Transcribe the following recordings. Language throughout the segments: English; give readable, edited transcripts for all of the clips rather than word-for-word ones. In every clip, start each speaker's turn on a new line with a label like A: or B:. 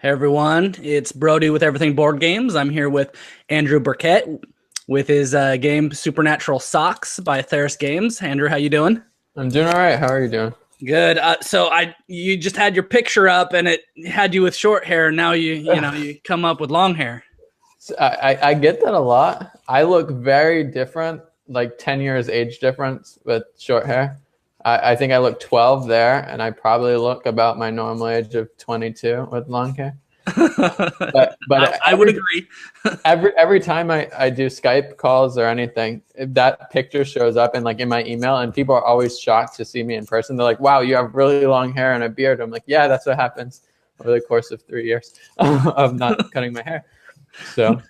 A: Hey everyone, it's Brody with Everything Board Games. I'm here with Andrew Birkett with his game Supernatural Socks by Atheris Games. Andrew, how you doing?
B: I'm doing all right. How are you doing?
A: Good. You just had your picture up and it had you with short hair. And now you come up with long hair.
B: So I get that a lot. I look very different, like 10 years age difference with short hair. I think I look 12 there, and I probably look about my normal age of 22 with long hair. But
A: I would agree.
B: every time I do Skype calls or anything, that picture shows up in my email, and people are always shocked to see me in person. They're like, "Wow, you have really long hair and a beard." I'm like, "Yeah, that's what happens over the course of 3 years of not cutting my hair." So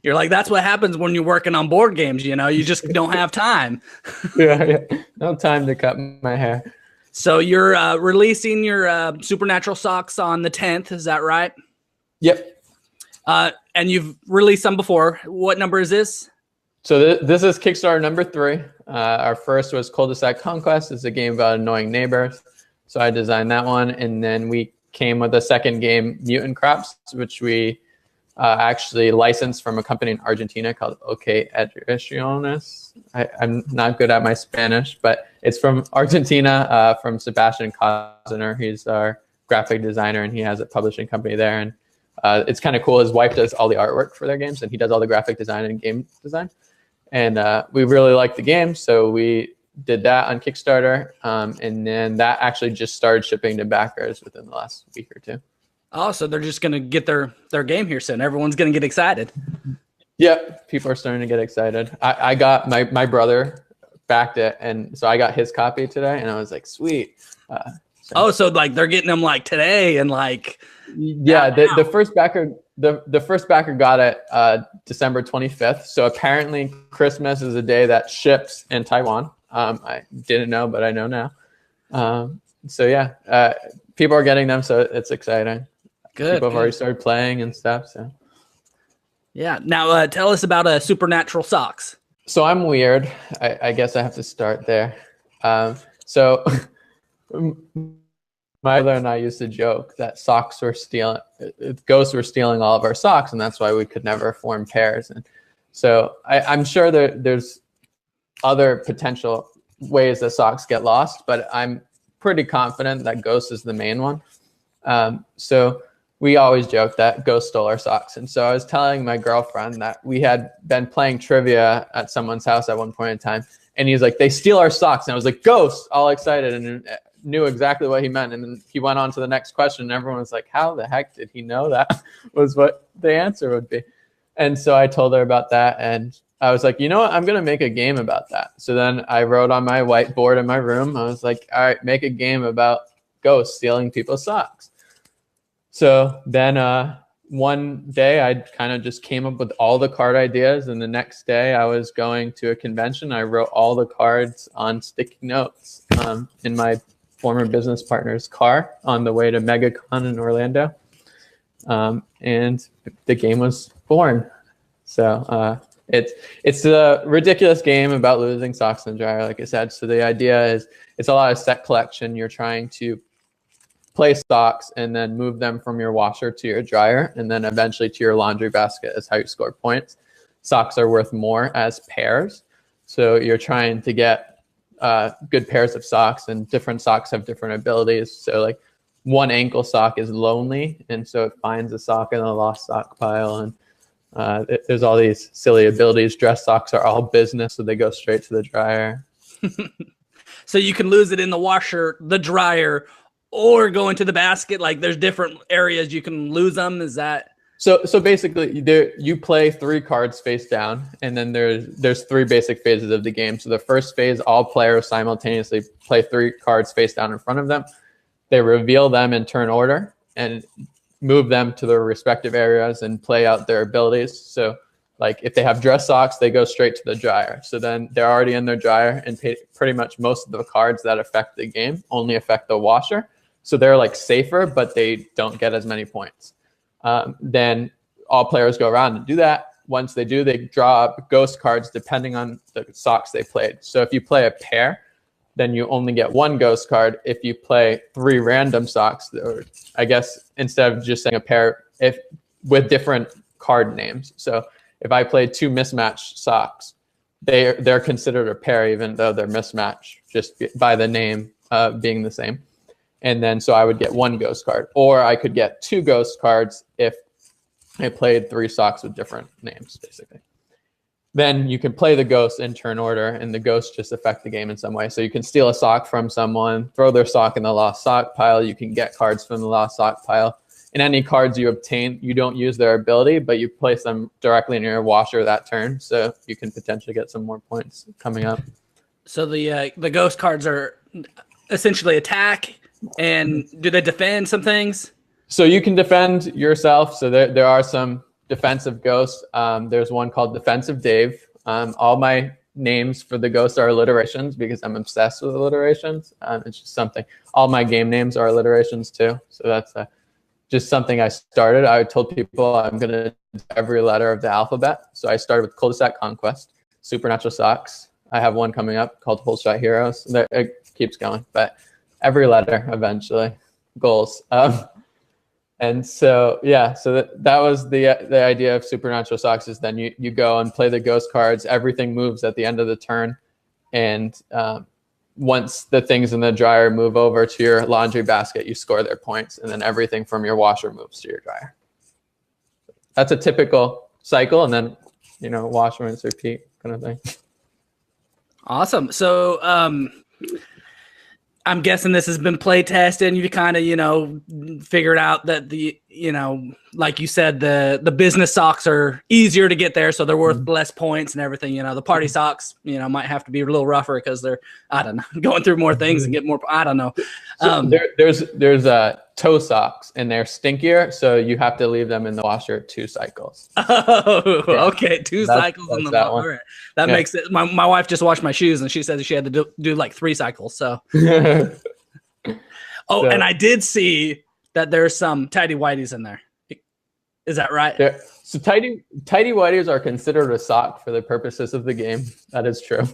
A: you're like, that's what happens when you're working on board games. You just don't have time.
B: yeah, no time to cut my hair.
A: So you're releasing your Supernatural Socks on the 10th. Is that right?
B: Yep.
A: And you've released some before. What number is this?
B: So this is Kickstarter number 3. Our first was Cul-de-sac Conquest. It's a game about annoying neighbors. So I designed that one. And then we came with a second game, Mutant Crops, which we actually licensed from a company in Argentina called OK Ediciones. I'm not good at my Spanish, but it's from Argentina, from Sebastian Koziner. He's our graphic designer, and he has a publishing company there. And it's kind of cool. His wife does all the artwork for their games, and he does all the graphic design and game design. And we really liked the game, so we did that on Kickstarter. And then that actually just started shipping to backers within the last week or two.
A: Oh, so they're just going to get their game here soon. Everyone's going to get excited.
B: Yep, people are starting to get excited. I got my brother backed it, and so I got his copy today, and I was like, sweet.
A: So like they're getting them like today and like.
B: Yeah, the first backer got it December 25th. So apparently Christmas is a day that ships in Taiwan. I didn't know, but I know now. So yeah, people are getting them, so it's exciting.
A: Good.
B: People have already started playing and stuff. So
A: yeah. Now tell us about Supernatural Socks.
B: So I'm weird. I guess I have to start there. So my brother and I used to joke that ghosts were stealing all of our socks, and that's why we could never form pairs. And so I'm sure there's other potential ways that socks get lost, but I'm pretty confident that ghost is the main one. So we always joke that ghost stole our socks. And so I was telling my girlfriend that we had been playing trivia at someone's house at one point in time, and he's like, "They steal our socks." And I was like, "Ghost," all excited, and knew exactly what he meant. And then he went on to the next question, and everyone was like, how the heck did he know that was what the answer would be? And so I told her about that, and I was like, you know what, I'm going to make a game about that. So then I wrote on my whiteboard in my room, I was like, all right, make a game about ghosts stealing people's socks. So then one day I kind of just came up with all the card ideas, and the next day I was going to a convention. I wrote all the cards on sticky notes in my former business partner's car on the way to MegaCon in Orlando. And the game was born. So it's a ridiculous game about losing socks in the dryer, like I said. So the idea is it's a lot of set collection. You're trying to play socks and then move them from your washer to your dryer, and then eventually to your laundry basket is how you score points. Socks are worth more as pairs. So you're trying to get good pairs of socks, and different socks have different abilities. So like one ankle sock is lonely, and so it finds a sock in a lost sock pile. And there's all these silly abilities. Dress socks are all business, so they go straight to the dryer.
A: So you can lose it in the washer, the dryer, or go into the basket. Like there's different areas you can lose them. Is that?
B: So basically, you play 3 cards face down, and then there's 3 basic phases of the game. So the first phase, all players simultaneously play 3 cards face down in front of them. They reveal them in turn order and move them to their respective areas and play out their abilities. So like if they have dress socks, they go straight to the dryer. So then they're already in their dryer, and pretty much most of the cards that affect the game only affect the washer. So they're like safer, but they don't get as many points. Then all players go around and do that. Once they do, they draw up ghost cards depending on the socks they played. So if you play a pair, then you only get one ghost card. If you play 3 random socks, or I guess instead of just saying a pair, if with different card names. So if I play 2 mismatched socks, they're considered a pair even though they're mismatched just by the name being the same. And then so I would get 1 ghost card, or I could get 2 ghost cards if I played 3 socks with different names, basically. Then you can play the ghosts in turn order, and the ghosts just affect the game in some way. So you can steal a sock from someone, throw their sock in the lost sock pile. You can get cards from the lost sock pile. And any cards you obtain, you don't use their ability, but you place them directly in your washer that turn. So you can potentially get some more points coming up.
A: So the ghost cards are essentially attack, and do they defend some things?
B: So you can defend yourself. So there are some defensive ghosts. There's one called Defensive Dave. All my names for the ghosts are alliterations because I'm obsessed with alliterations. It's just something. All my game names are alliterations too. So that's just something I started. I told people I'm going to do every letter of the alphabet. So I started with Cul-de-sac Conquest, Supernatural Socks. I have one coming up called Whole Shot Heroes. It keeps going, but every letter eventually. Goals. And so, yeah, so that was the idea of Supernatural Socks is then you go and play the ghost cards. Everything moves at the end of the turn. And once the things in the dryer move over to your laundry basket, you score their points. And then everything from your washer moves to your dryer. That's a typical cycle. And then, wash, rinse, repeat kind of thing.
A: Awesome. So I'm guessing this has been play tested, and you kind of, figured out that like you said, the business socks are easier to get there, so they're worth less points and everything. The party socks, might have to be a little rougher because they're, I don't know, going through more things and get more. I don't know.
B: So there's toe socks, and they're stinkier, so you have to leave them in the washer 2 cycles.
A: Oh, yeah. Okay, 2 cycles in the washer. That makes it. My wife just washed my shoes, and she said she had to do like 3 cycles. So. And I did see that there's some tidy whities in there. Is that right?
B: So tidy whities are considered a sock for the purposes of the game. That is true.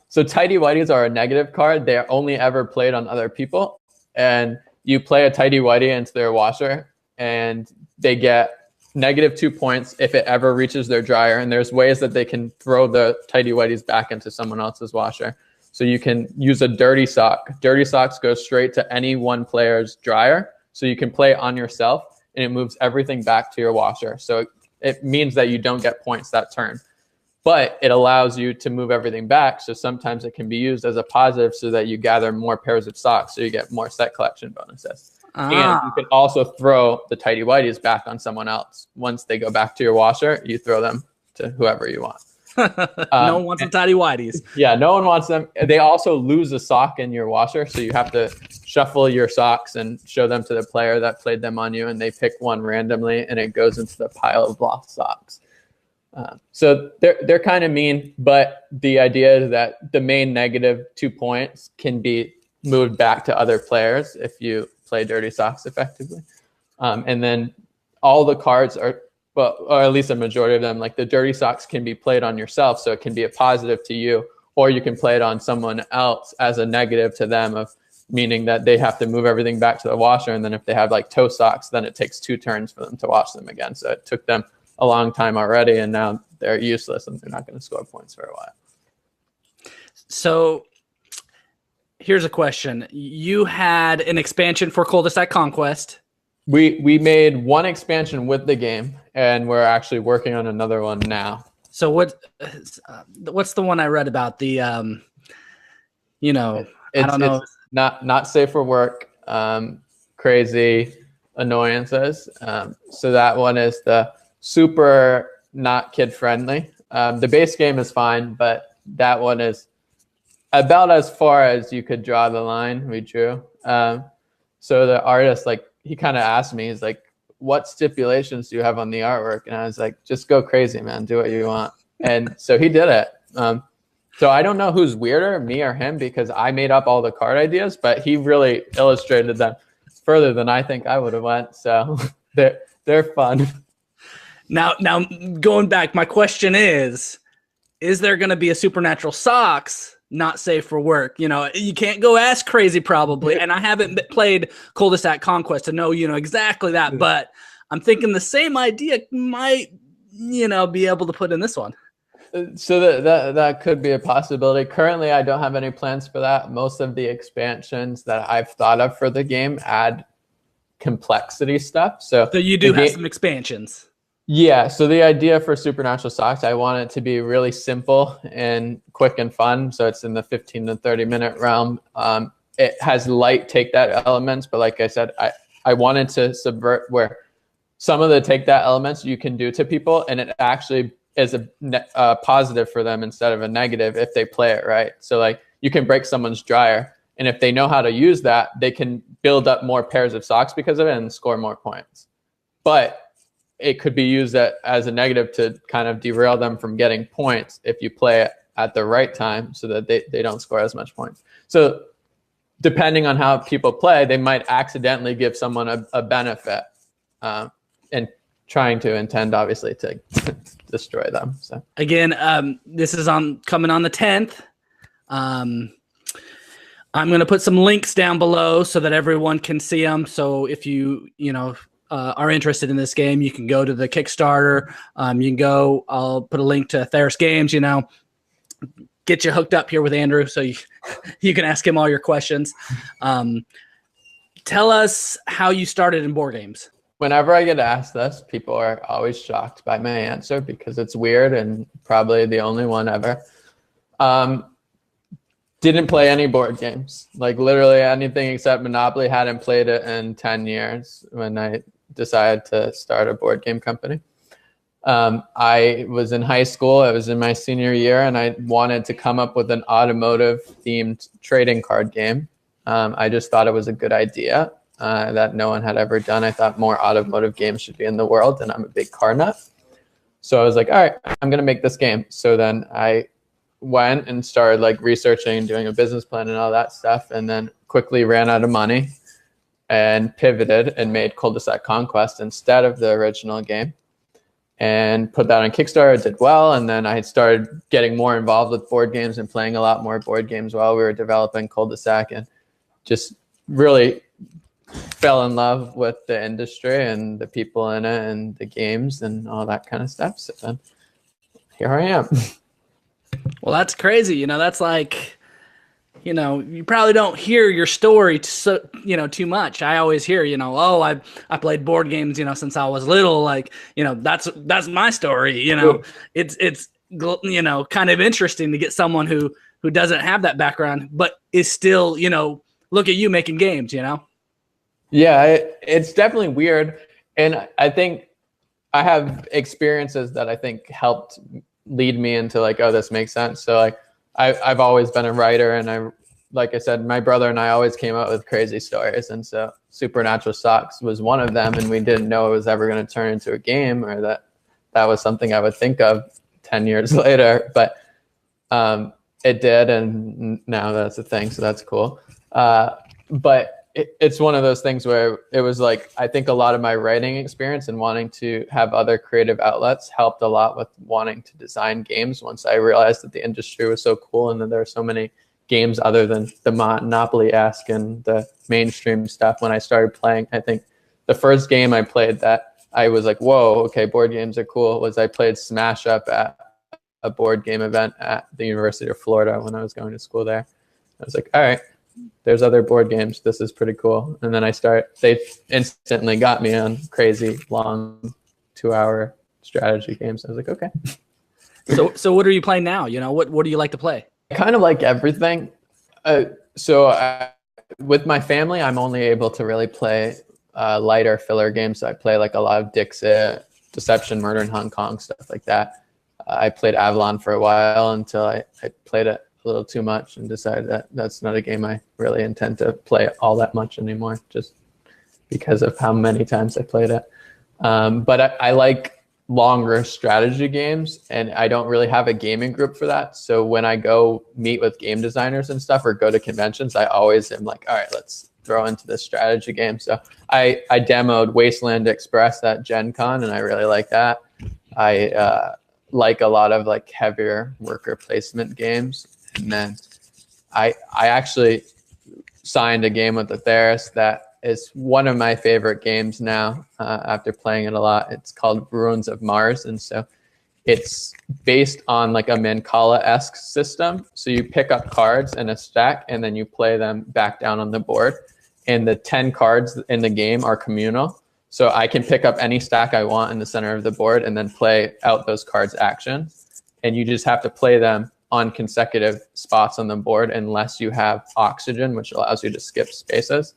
B: So tidy whities are a negative card. They are only ever played on other people, and you play a tidy whitey into their washer, and they get -2 points if it ever reaches their dryer. And there's ways that they can throw the tidy whities back into someone else's washer. So you can use a dirty sock. Dirty socks go straight to any one player's dryer. So you can play it on yourself, and it moves everything back to your washer. So it means that you don't get points that turn. But it allows you to move everything back. So sometimes it can be used as a positive so that you gather more pairs of socks. So you get more set collection bonuses. And you can also throw the tidy whities back on someone else. Once they go back to your washer, you throw them to whoever you want.
A: No one wants the tidy whities.
B: Yeah, no one wants them. They also lose a sock in your washer. So you have to shuffle your socks and show them to the player that played them on you. And they pick one randomly, and it goes into the pile of lost socks. So they're kind of mean, but the idea is that the main -2 points can be moved back to other players if you play dirty socks effectively. And then all the cards are, well, or at least a majority of them, like the dirty socks can be played on yourself. So it can be a positive to you, or you can play it on someone else as a negative to them, of meaning that they have to move everything back to the washer. And then if they have like toe socks, then it takes 2 turns for them to wash them again. So it took them a long time already, and now they're useless and they're not going to score points for a while.
A: So here's a question. You had an expansion for Cul-de-sac Conquest.
B: We made one expansion with the game, and we're actually working on another one now.
A: So what's the one I read about? The I don't know.
B: It's not safe for work. Crazy annoyances. So that one is the super not kid friendly. The base game is fine, but that one is about as far as you could draw the line. We drew. So the artist, he kind of asked me, he's like, what stipulations do you have on the artwork? And I was like, just go crazy, man. Do what you want. And so he did it. So I don't know who's weirder, me or him, because I made up all the card ideas, but he really illustrated them further than I think I would have went. So they're fun.
A: Now going back, my question is there going to be a Supernatural Socks not safe for work. You know, you can't go as crazy probably. And I haven't played Cul-de-sac Conquest to know, you know, exactly that. But I'm thinking the same idea might, you know, be able to put in this one.
B: So that could be a possibility. Currently, I don't have any plans for that. Most of the expansions that I've thought of for the game add complexity stuff. So
A: you do have some expansions.
B: Yeah. So the idea for Supernatural Socks, I want it to be really simple and quick and fun. So it's in the 15 to 30-minute realm. It has light take that elements, but like I said, I wanted to subvert where some of the take that elements you can do to people, and it actually is a positive for them instead of a negative if they play it right. So like you can break someone's dryer, and if they know how to use that, they can build up more pairs of socks because of it and score more points. But it could be used as a negative to kind of derail them from getting points if you play it at the right time so that they don't score as much points. So depending on how people play, they might accidentally give someone a benefit and trying to intend, obviously, to destroy them. So
A: again, this is coming on the 10th. I'm going to put some links down below so that everyone can see them. So if you are interested in this game, you can go to the Kickstarter. You can go. I'll put a link to Atheris Games. You know, get you hooked up here with Andrew, so you can ask him all your questions. Tell us how you started in board games.
B: Whenever I get asked this, people are always shocked by my answer because it's weird and probably the only one ever. Didn't play any board games, like literally anything except Monopoly. Hadn't played it in 10 years when I decided to start a board game company. I was in high school. I was in my senior year, and I wanted to come up with an automotive-themed trading card game. I just thought it was a good idea that no one had ever done. I thought more automotive games should be in the world, and I'm a big car nut. So I was like, all right, I'm going to make this game. So then I went and started like researching, doing a business plan and all that stuff, and then quickly ran out of money and pivoted and made Cul-de-sac Conquest instead of the original game and put that on Kickstarter. It did well, and then I started getting more involved with board games and playing a lot more board games while we were developing Cul-de-sac, and just really fell in love with the industry and the people in it and the games and all that kind of stuff. So then here I am.
A: Well, that's crazy. You know, that's like, you know, you probably don't hear your story too much. I always hear, you know, oh, I played board games, you know, since I was little. Like, you know, that's my story. You know, it's you know, kind of interesting to get someone who doesn't have that background, but is still, you know, look at you making games, you know?
B: Yeah, it's definitely weird. And I think I have experiences that I think helped lead me into like, oh, this makes sense. So like I've always been a writer, and like I said, my brother and I always came up with crazy stories. And so Supernatural Socks was one of them, and we didn't know it was ever going to turn into a game, or that was something I would think of 10 years later. But it did, and now that's a thing, so that's cool. But it's one of those things where it was like, I think a lot of my writing experience and wanting to have other creative outlets helped a lot with wanting to design games once I realized that the industry was so cool and that there are so many games other than the Monopoly-esque and the mainstream stuff. When I started playing, I think the first game I played that I was like, whoa, okay, board games are cool, was I played Smash Up at a board game event at the University of Florida when I was going to school there. I was like, all right, there's other board games. This is pretty cool. And then they instantly got me on crazy long 2-hour strategy games. I was like, okay.
A: So what are you playing now? You know, what do you like to play?
B: I kind of like everything. With my family, I'm only able to really play lighter filler games. So I play like a lot of Dixit, Deception, Murder in Hong Kong, stuff like that. I played Avalon for a while until I played it a little too much and decided that that's not a game I really intend to play all that much anymore, just because of how many times I played it. But I like longer strategy games, and I don't really have a gaming group for that. So when I go meet with game designers and stuff or go to conventions, I always am like, all right, let's throw into this strategy game. So I demoed Wasteland Express at Gen Con, and I really like that. I like a lot of like heavier worker placement games. And then I actually signed a game with Atheris that is one of my favorite games now after playing it a lot. It's called Ruins of Mars. And so it's based on like a Mancala-esque system. So you pick up cards in a stack and then you play them back down on the board. And the 10 cards in the game are communal. So I can pick up any stack I want in the center of the board and then play out those cards' actions. And you just have to play them on consecutive spots on the board unless you have oxygen, which allows you to skip spaces.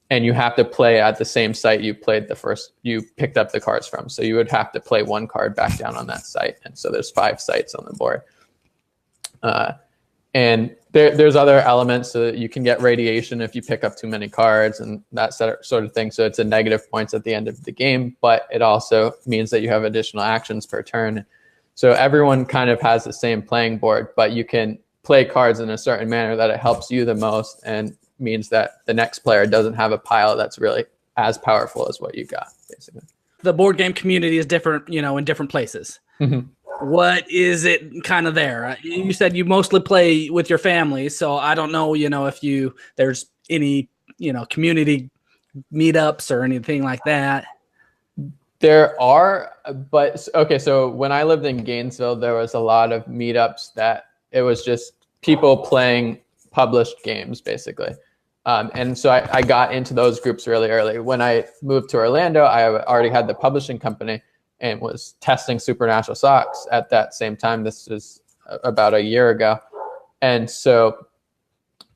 B: And you have to play at the same site you picked up the cards from. So you would have to play one card back down on that site. And so there's 5 sites on the board. And there's other elements, so that you can get radiation if you pick up too many cards and that sort of thing. So it's a negative points at the end of the game, but it also means that you have additional actions per turn. So everyone kind of has the same playing board, but you can play cards in a certain manner that it helps you the most and means that the next player doesn't have a pile that's really as powerful as what you got, basically.
A: The board game community is different, in different places.
B: Mm-hmm.
A: What is it kind of there? You said you mostly play with your family, so I don't know, if there's any, community meetups or anything like that.
B: There are, but okay, so when I lived in Gainesville, there was a lot of meetups that it was just people playing published games, basically. And so I got into those groups really early. When I moved to Orlando, I already had the publishing company and was testing Supernatural Socks at that same time. This was about a year ago. And so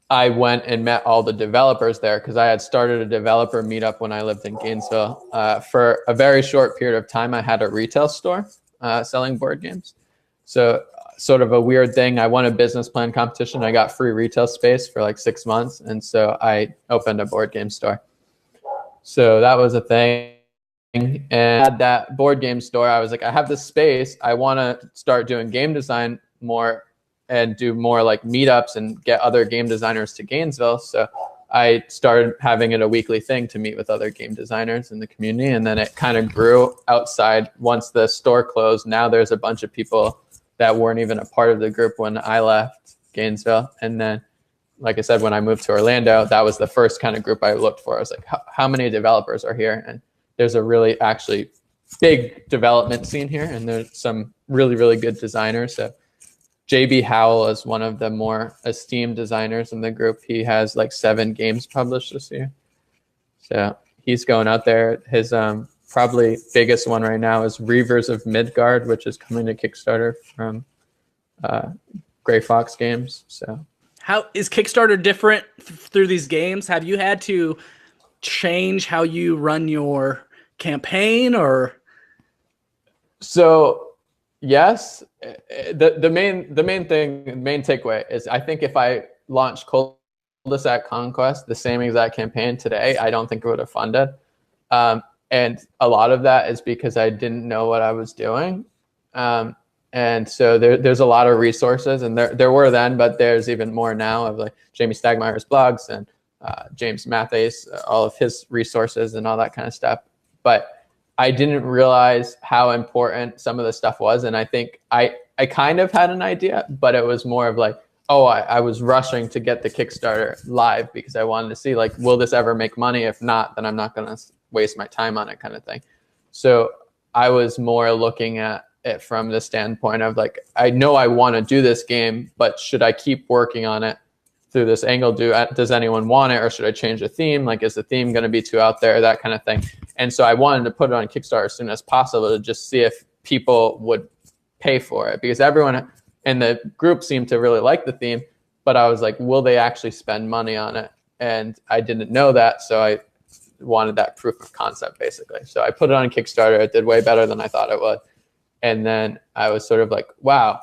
B: I went and met all the developers there because I had started a developer meetup when I lived in Gainesville. For a very short period of time, I had a retail store selling board games. So sort of a weird thing. I won a business plan competition. I got free retail space for like 6 months. And so I opened a board game store. So that was a thing. And at that board game store, I was like, I have this space. I want to start doing game design more and do more like meetups and get other game designers to Gainesville. So I started having it a weekly thing to meet with other game designers in the community. And then it kind of grew outside. Once the store closed, now there's a bunch of people that weren't even a part of the group when I left Gainesville. And then, like I said, when I moved to Orlando, that was the first kind of group I looked for. I was like, how many developers are here? And there's a really actually big development scene here. And there's some really, really good designers. So JB Howell is one of the more esteemed designers in the group. He has like 7 games published this year. So he's going out there. His probably biggest one right now is Reavers of Midgard, which is coming to Kickstarter from Gray Fox Games. So
A: how is Kickstarter different through these games? Have you had to change how you run your campaign or?
B: So yes, the main takeaway is I think if I launched Cul-de-sac Conquest, the same exact campaign today, I don't think it would have funded. And a lot of that is because I didn't know what I was doing. And so there's a lot of resources, and there were then, but there's even more now of like Jamie Stagmeyer's blogs and James Matthews, all of his resources and all that kind of stuff. But I didn't realize how important some of the stuff was. And I think I kind of had an idea, but it was more of like, I was rushing to get the Kickstarter live because I wanted to see like, will this ever make money? If not, then I'm not going to waste my time on it, kind of thing. So I was more looking at it from the standpoint of like, I know I want to do this game, but should I keep working on it through this angle? Does anyone want it, or should I change the theme? Like, is the theme going to be too out there? That kind of thing. And so I wanted to put it on Kickstarter as soon as possible to just see if people would pay for it, because everyone in the group seemed to really like the theme, but I was like, will they actually spend money on it? And I didn't know that, so I wanted that proof of concept, basically. So I put it on Kickstarter. It did way better than I thought it would. And then I was sort of like, wow,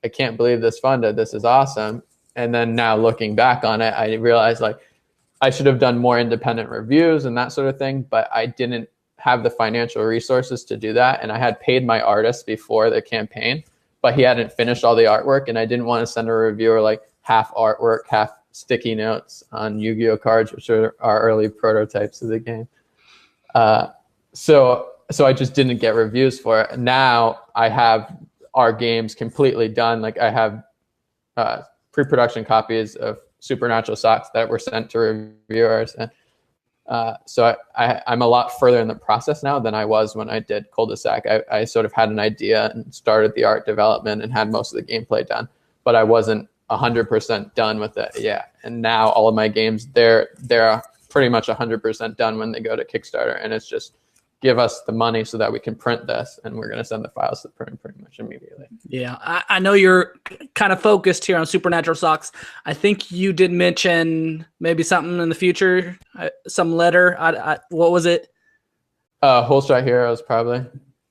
B: I can't believe this funded. This is awesome. And then now looking back on it, I realized like I should have done more independent reviews and that sort of thing, but I didn't have the financial resources to do that. And I had paid my artist before the campaign, but he hadn't finished all the artwork, and I didn't want to send a reviewer like half artwork, half sticky notes on Yu-Gi-Oh cards, which are our early prototypes of the game. So I just didn't get reviews for it. Now I have our games completely done. Like I have pre-production copies of Supernatural Socks that were sent to reviewers. And so I'm a lot further in the process now than I was when I did Cul-de-sac. I sort of had an idea and started the art development and had most of the gameplay done, but I wasn't 100% done with it yet. And now all of my games, they're pretty much 100% done when they go to Kickstarter, and it's just give us the money so that we can print this, and we're going to send the files to print pretty much immediately.
A: Yeah, I know you're kind of focused here on Supernatural Socks. I think you did mention maybe something in the future, some letter. What was it?
B: Whole Shot Heroes, probably.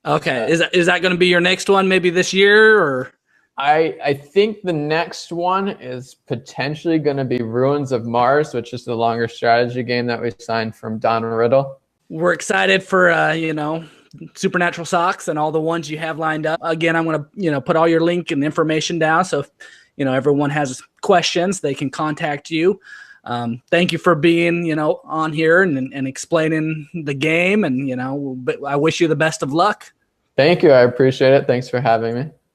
A: Okay, is that going to be your next one maybe this year? Or
B: I think the next one is potentially going to be Ruins of Mars, which is the longer strategy game that we signed from Don Riddle.
A: We're excited for Supernatural Socks and all the ones you have lined up. Again, I'm going to put all your link and information down, so if everyone has questions, they can contact you. Thank you for being on here and explaining the game, and I wish you the best of luck.
B: Thank you. I appreciate it. Thanks for having me.